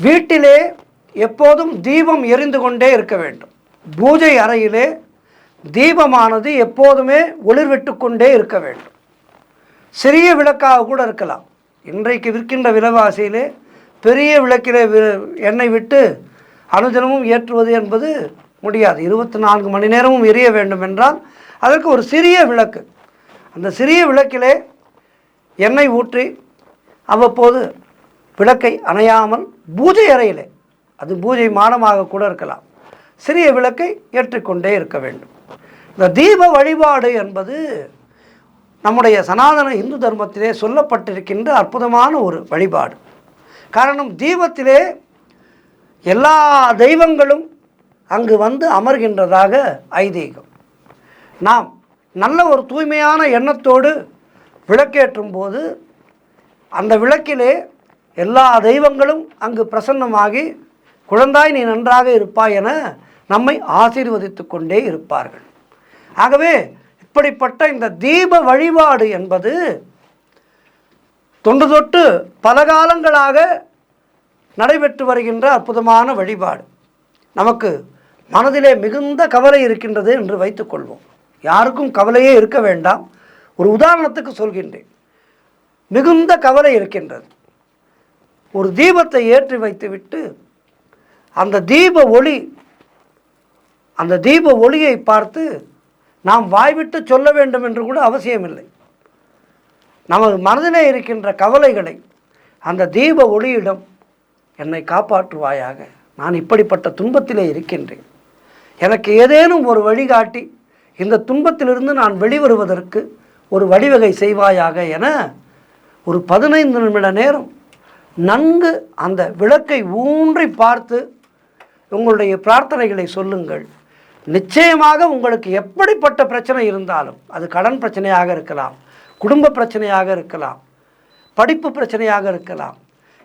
வீட்டிலே எப்போதும் தீபம் எரிந்து கொண்டே இருக்க வேண்டும். பூஜை அறையிலே தீபமானது எப்போதுமே ஒளிர்விட்டு கொண்டே இருக்க வேண்டும். சிறிய விளக்காக கூட இருக்கலாம். இன்றைக்கு விற்கின்ற விலைவாசியிலே பெரிய விளக்கிலே எண்ணெய் விட்டு அனுதினமும் ஏற்றுவது என்பது முடியாது. 24 மணி நேரமும் எரிய வேண்டும் என்றால் அதற்கு ஒரு சிறிய விளக்கு, அந்த சிறிய விளக்கிலே எண்ணெய் ஊற்றி அவ்வப்போது விளக்கை அணையாமல் பூஜை அறையிலே, அது பூஜை மாடமாக கூட இருக்கலாம், சிறிய விளக்கை ஏற்றிக்கொண்டே இருக்க வேண்டும். இந்த தீப வழிபாடு என்பது நம்முடைய சனாதன இந்து தர்மத்திலே சொல்லப்பட்டிருக்கின்ற அற்புதமான ஒரு வழிபாடு. காரணம், தீபத்திலே எல்லா தெய்வங்களும் அங்கு வந்து அமர்கின்றதாக ஐதீகம். நாம் நல்ல ஒரு தூய்மையான எண்ணத்தோடு விளக்கேற்றும் போது அந்த விளக்கிலே எல்லா தெய்வங்களும் அங்கு பிரசன்னமாகி, குழந்தாய் நீ நன்றாக இருப்பாய் என நம்மை ஆசீர்வதித்து கொண்டே இருப்பார்கள். ஆகவே இப்படிப்பட்ட இந்த தீப வழிபாடு என்பது தொன்று தொட்டு பல காலங்களாக நடைபெற்று வருகின்ற அற்புதமான வழிபாடு. நமக்கு மனதிலே மிகுந்த கவலை இருக்கின்றது என்று வைத்துக்கொள்வோம். யாருக்கும் கவலையே இருக்க வேண்டாம். ஒரு உதாரணத்துக்கு சொல்கின்றேன். மிகுந்த கவலை இருக்கின்றது. ஒரு தீபத்தை ஏற்றி வைத்துவிட்டு அந்த தீப ஒளியை பார்த்து நாம் வாய்விட்டு சொல்ல வேண்டும் என்று கூட அவசியமில்லை. நமது மனதிலே இருக்கின்ற கவலைகளை அந்த தீப ஒளியிடம், என்னை காப்பாற்றுவாயாக, நான் இப்படிப்பட்ட துன்பத்திலே இருக்கின்றேன், எனக்கு ஏதேனும் ஒரு வழிகாட்டி இந்த துன்பத்திலிருந்து நான் வெளிவருவதற்கு ஒரு வழிவகை செய்வாயாக என ஒரு 15 நிமிட நேரம் நன்கு அந்த விளக்கை ஊன்றி பார்த்து உங்களுடைய பிரார்த்தனைகளை சொல்லுங்கள். நிச்சயமாக உங்களுக்கு எப்படிப்பட்ட பிரச்சனை இருந்தாலும், அது கடன் பிரச்சனையாக இருக்கலாம், குடும்ப பிரச்சனையாக இருக்கலாம், படிப்பு பிரச்சனையாக இருக்கலாம்,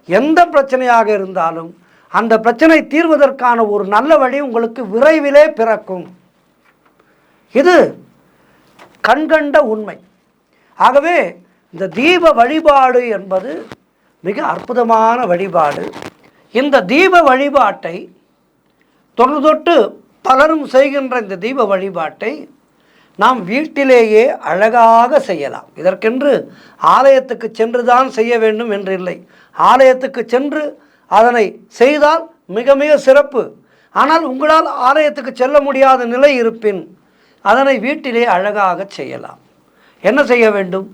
எந்த பிரச்சனையாக இருந்தாலும் அந்த பிரச்சனை தீர்வதற்கான ஒரு நல்ல வழி உங்களுக்கு விரைவிலே பிறக்கும். இது கண்கண்ட உண்மை. ஆகவே இந்த தீப வழிபாடு என்பது மிக அற்புதமான வழிபாடு. இந்த தீப வழிபாட்டை தொன்று தொட்டு பலரும் செய்கின்ற இந்த தீப வழிபாட்டை நாம் வீட்டிலேயே அழகாக செய்யலாம். இதற்கென்று ஆலயத்துக்கு சென்று தான் செய்ய வேண்டும் என்று இல்லை. ஆலயத்துக்கு சென்று அதனை செய்தால் மிக மிக சிறப்பு. ஆனால் உங்களால் ஆலயத்துக்கு செல்ல முடியாத நிலை இருப்பின் அதனை வீட்டிலே அழகாக செய்யலாம். என்ன செய்ய வேண்டும்?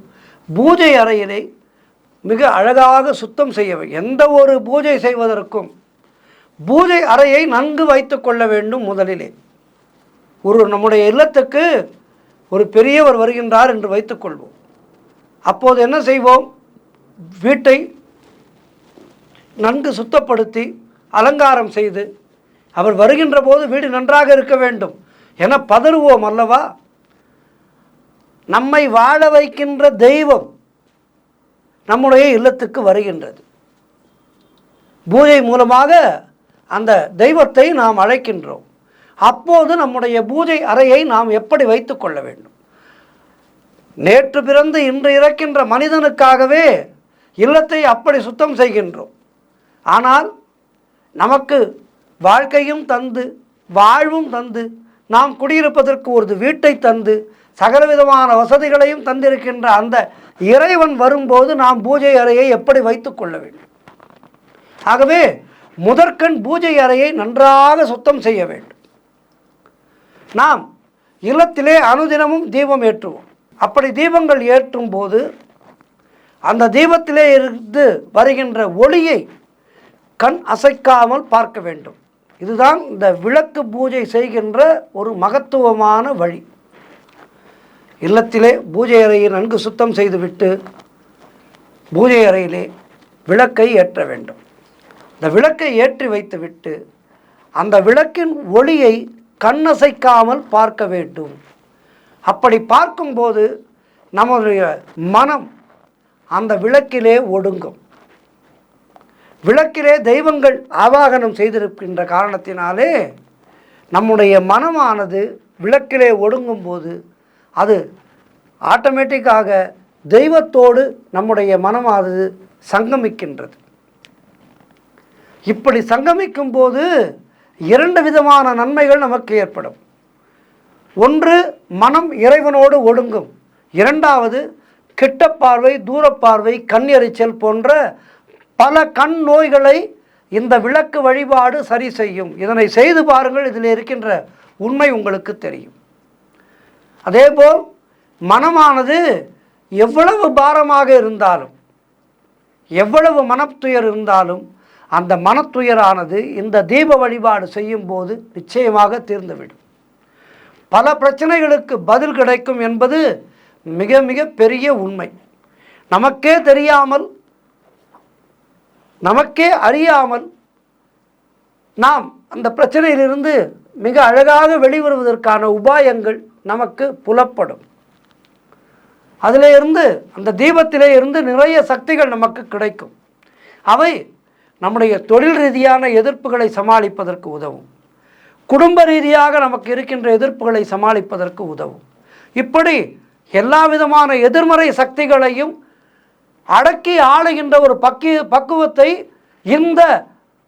பூஜை அறையிலே மிக அழகாக சுத்தம் செய்ய வேண்டும். எந்த ஒரு பூஜை செய்வதற்கும் பூஜை அறையை நன்கு வைத்து கொள்ள வேண்டும். முதலிலே நம்முடைய இல்லத்துக்கு ஒரு பெரியவர் வருகின்றார் என்று வைத்துக்கொள்வோம். அப்போது என்ன செய்வோம்? வீட்டை நன்கு சுத்தப்படுத்தி அலங்காரம் செய்து, அவர் வருகின்ற போது வீடு நன்றாக இருக்க வேண்டும் என பதறுவோம் அல்லவா? நம்மை வாழ வைக்கின்ற தெய்வம் நம்முடைய இல்லத்துக்கு வருகின்றது. பூஜை மூலமாக அந்த தெய்வத்தை நாம் அழைக்கின்றோம். அப்போது நம்முடைய பூஜை அறையை நாம் எப்படி வைத்து கொள்ள வேண்டும்? நேற்று பிறந்து இன்று இறக்கின்ற மனிதனுக்காகவே இல்லத்தை அப்படி சுத்தம் செய்கின்றோம். ஆனால் நமக்கு வாழ்க்கையும் தந்து வாழ்வும் தந்து நாம் குடியிருப்பதற்கு ஒரு வீட்டை தந்து சகலவிதமான வசதிகளையும் தந்திருக்கின்ற அந்த இறைவன் வரும்போது நாம் பூஜை அறையை எப்படி வைத்து கொள்ள வேண்டும்? ஆகவே முதற்கண் பூஜை அறையை நன்றாக சுத்தம் செய்ய வேண்டும். நாம் இல்லத்திலே அனுதினமும் தீபம் ஏற்றுவோம். அப்படி தீபங்கள் ஏற்றும் போது அந்த தீபத்திலே இருந்து வருகின்ற ஒளியை கண் அசைக்காமல் பார்க்க வேண்டும். இதுதான் இந்த விளக்கு பூஜை செய்கின்ற ஒரு மகத்துவமான வழி. இல்லத்திலே பூஜை அறையை நன்கு சுத்தம் செய்துவிட்டு பூஜை அறையிலே விளக்கை ஏற்ற வேண்டும். இந்த விளக்கை ஏற்றி வைத்துவிட்டு அந்த விளக்கின் ஒளியை கண்ணசைக்காமல் பார்க்க வேண்டும். அப்படி பார்க்கும்போது நம்முடைய மனம் அந்த விளக்கிலே ஒடுங்கும். விளக்கிலே தெய்வங்கள் ஆவாகனம் செய்திருக்கின்ற காரணத்தினாலே நம்முடைய மனமானது விளக்கிலே ஒடுங்கும் போது அது ஆட்டோமேட்டிக்காக தெய்வத்தோடு நம்முடைய மனமானது சங்கமிக்கின்றது. இப்படி சங்கமிக்கும் போது 2 விதமான நன்மைகள் நமக்கு ஏற்படும். ஒன்று, மனம் இறைவனோடு ஒடுங்கும். 2வது, கிட்ட பார்வை, தூரப்பார்வை, கண் எரிச்சல் போன்ற பல கண் நோய்களை இந்த விளக்கு வழிபாடு சரி செய்யும். இதனை செய்து பாருங்கள், இதில் இருக்கின்ற உண்மை உங்களுக்கு தெரியும். அதேபோல் மனமானது எவ்வளவு பாரமாக இருந்தாலும், எவ்வளவு மனத்துயர் இருந்தாலும், அந்த மனத்துயரானது இந்த தீப வழிபாடு செய்யும் போது நிச்சயமாக தீர்ந்துவிடும். பல பிரச்சனைகளுக்கு பதில் கிடைக்கும் என்பது மிக மிக பெரிய உண்மை. நமக்கே தெரியாமல், நமக்கே அறியாமல் நாம் அந்த பிரச்சனையிலிருந்து மிக அழகாக வெளிவருவதற்கான உபாயங்கள் நமக்கு புலப்படும். அதிலே இருந்து, அந்த தீபத்திலே இருந்து நிறைய சக்திகள் நமக்கு கிடைக்கும். அவை நம்முடைய தொழில் ரீதியான எதிர்ப்புகளை சமாளிப்பதற்கு உதவும். குடும்ப ரீதியாக நமக்கு இருக்கின்ற எதிர்ப்புகளை சமாளிப்பதற்கு உதவும். இப்படி எல்லா விதமான எதிர்மறை சக்திகளையும் அடக்கி ஆளுகின்ற ஒரு பக்குவத்தை இந்த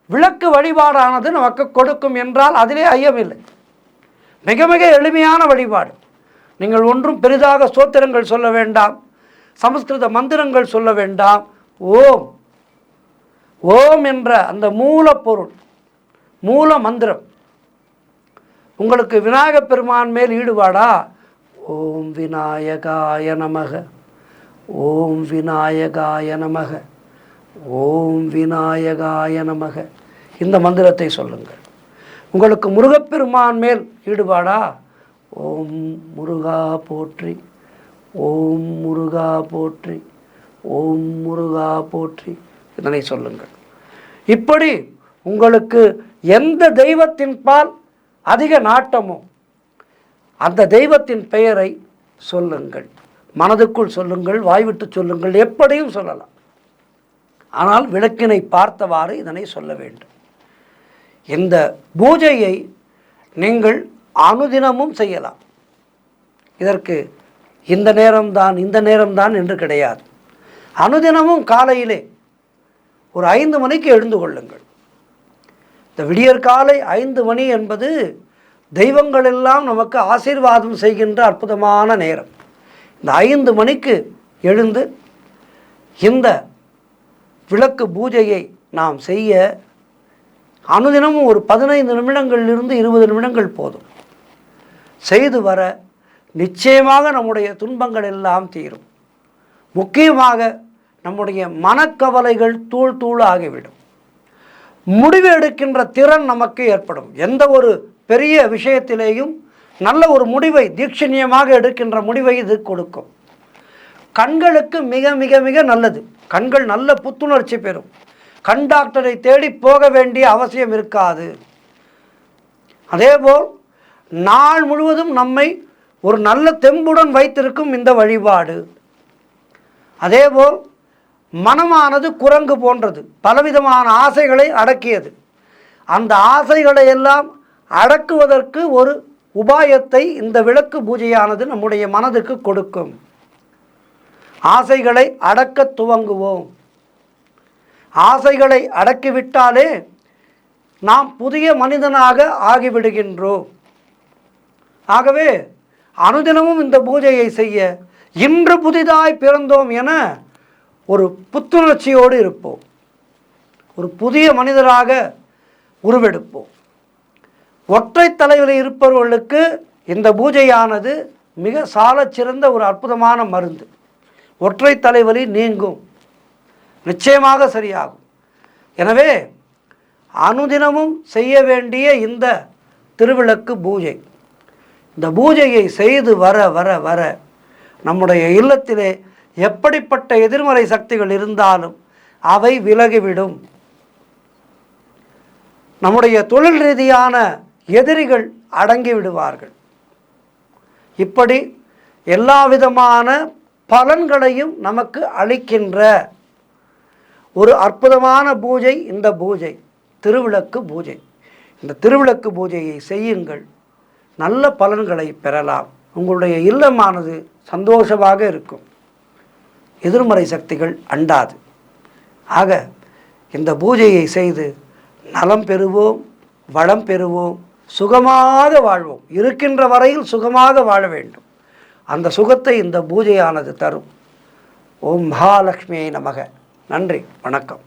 விளக்கு வழிபாடானது நமக்கு கொடுக்கும் என்றால் அதிலே ஐயமில்லை. மிக மிக எளிமையான வழிபாடு. நீங்கள் ஒன்றும் பெரிதாக ஸ்தோத்திரங்கள் சொல்ல வேண்டாம், சமஸ்கிருத மந்திரங்கள் சொல்ல வேண்டாம். ஓம் ஓம் என்ற அந்த மூலப்பொருள், மூல மந்திரம். உங்களுக்கு விநாயகப் பெருமான் மேல் ஈடுபாடா? ஓம் விநாயகாய நமக, ஓம் விநாயகாய நமக, ஓம் விநாயகாய நமக, இந்த மந்திரத்தை சொல்லுங்கள். உங்களுக்கு முருகப்பெருமான் மேல் ஈடுபாடா? ஓம் முருகா போற்றி, ஓம் முருகா போற்றி, ஓம் முருகா போற்றி, இதனை சொல்லுங்கள். இப்படி உங்களுக்கு எந்த தெய்வத்தின் பால் அதிக நாட்டமோ அந்த தெய்வத்தின் பெயரை சொல்லுங்கள். மனதுக்குள் சொல்லுங்கள், வாய்விட்டு சொல்லுங்கள், எப்படியும் சொல்லலாம். ஆனால் விளக்கினை பார்த்தவாறு இதனை சொல்ல வேண்டும். இந்த பூஜையை நீங்கள் அனுதினமும் செய்யலாம். இதற்கு இந்த நேரம்தான், இந்த நேரம்தான் என்று கிடையாது. அனுதினமும் காலையிலே ஒரு 5 மணிக்கு எழுந்து கொள்ளுங்கள். இந்த விடியற்காலை 5 மணி என்பது தெய்வங்கள் எல்லாம் நமக்கு ஆசீர்வாதம் செய்கின்ற அற்புதமான நேரம். இந்த 5 மணிக்கு எழுந்து இந்த விளக்கு பூஜையை நாம் செய்ய அனுதினமும் ஒரு 15 நிமிடங்களிலிருந்து 20 நிமிடங்கள் போதும். செய்து வர நிச்சயமாக நம்முடைய துன்பங்கள் எல்லாம் தீரும். முக்கியமாக நம்முடைய மனக்கவலைகள் தூள் தூள் ஆகிவிடும். முடிவு எடுக்கின்ற திறன் நமக்கு ஏற்படும். எந்த ஒரு பெரிய விஷயத்திலேயும் நல்ல ஒரு முடிவை, தீட்சணியமாக எடுக்கின்ற முடிவை இது கொடுக்கும். கண்களுக்கு மிக மிக மிக நல்லது. கண்கள் நல்ல புத்துணர்ச்சி பெறும். கண் டாக்டரை தேடி போக வேண்டிய அவசியம் இருக்காது. அதேபோல் நாள் முழுவதும் நம்மை ஒரு நல்ல தெம்புடன் வைத்திருக்கும் இந்த வழிபாடு. அதேபோல் மனமானது குரங்கு போன்றது, பலவிதமான ஆசைகளை அடக்கியது. அந்த ஆசைகளை எல்லாம் அடக்குவதற்கு ஒரு உபாயத்தை இந்த விளக்கு பூஜையானது நம்முடைய மனதுக்கு கொடுக்கும். ஆசைகளை அடக்க துவங்குவோம். ஆசைகளை அடக்கிவிட்டாலே நாம் புதிய மனிதனாக ஆகிவிடுகின்றோம். ஆகவே அனுதினமும் இந்த பூஜையை செய்ய, இன்று புதிதாய் பிறந்தோம் என ஒரு புத்துணர்ச்சியோடு இருப்போம். ஒரு புதிய மனிதராக உருவெடுப்போம். ஒற்றை தலையில் இருப்பவர்களுக்கு இந்த பூஜையானது மிக சாலச் சிறந்த ஒரு அற்புதமான மருந்து. ஒற்றை தலைவலி நீங்கும், நிச்சயமாக சரியாகும். எனவே அனுதினமும் செய்ய வேண்டிய இந்த திருவிளக்கு பூஜை, இந்த பூஜையை செய்து வர வர வர நம்முடைய இல்லத்திலே எப்படிப்பட்ட எதிர்மறை சக்திகள் இருந்தாலும் அவை விலகிவிடும். நம்முடைய தொழில் ரீதியான எதிரிகள் அடங்கி விடுவார்கள். இப்படி எல்லா விதமான பலன்களையும் நமக்கு அளிக்கின்ற ஒரு அற்புதமான பூஜை இந்த பூஜை, திருவிளக்கு பூஜை. இந்த திருவிளக்கு பூஜையை செய்யுங்கள், நல்ல பலன்களை பெறலாம். உங்களுடைய இல்லமானது சந்தோஷமாக இருக்கும். எதிர்மறை சக்திகள் அண்டாது. ஆக இந்த பூஜையை செய்து நலம் பெறுவோம், வளம் பெறுவோம், சுகமாக வாழ்வோம். இருக்கின்ற வரையில் சுகமாக வாழ வேண்டும். அந்த சுகத்தை இந்த பூஜையானது தரும். ஓம் மகாலட்சுமியை நமக. நன்றி, வணக்கம்.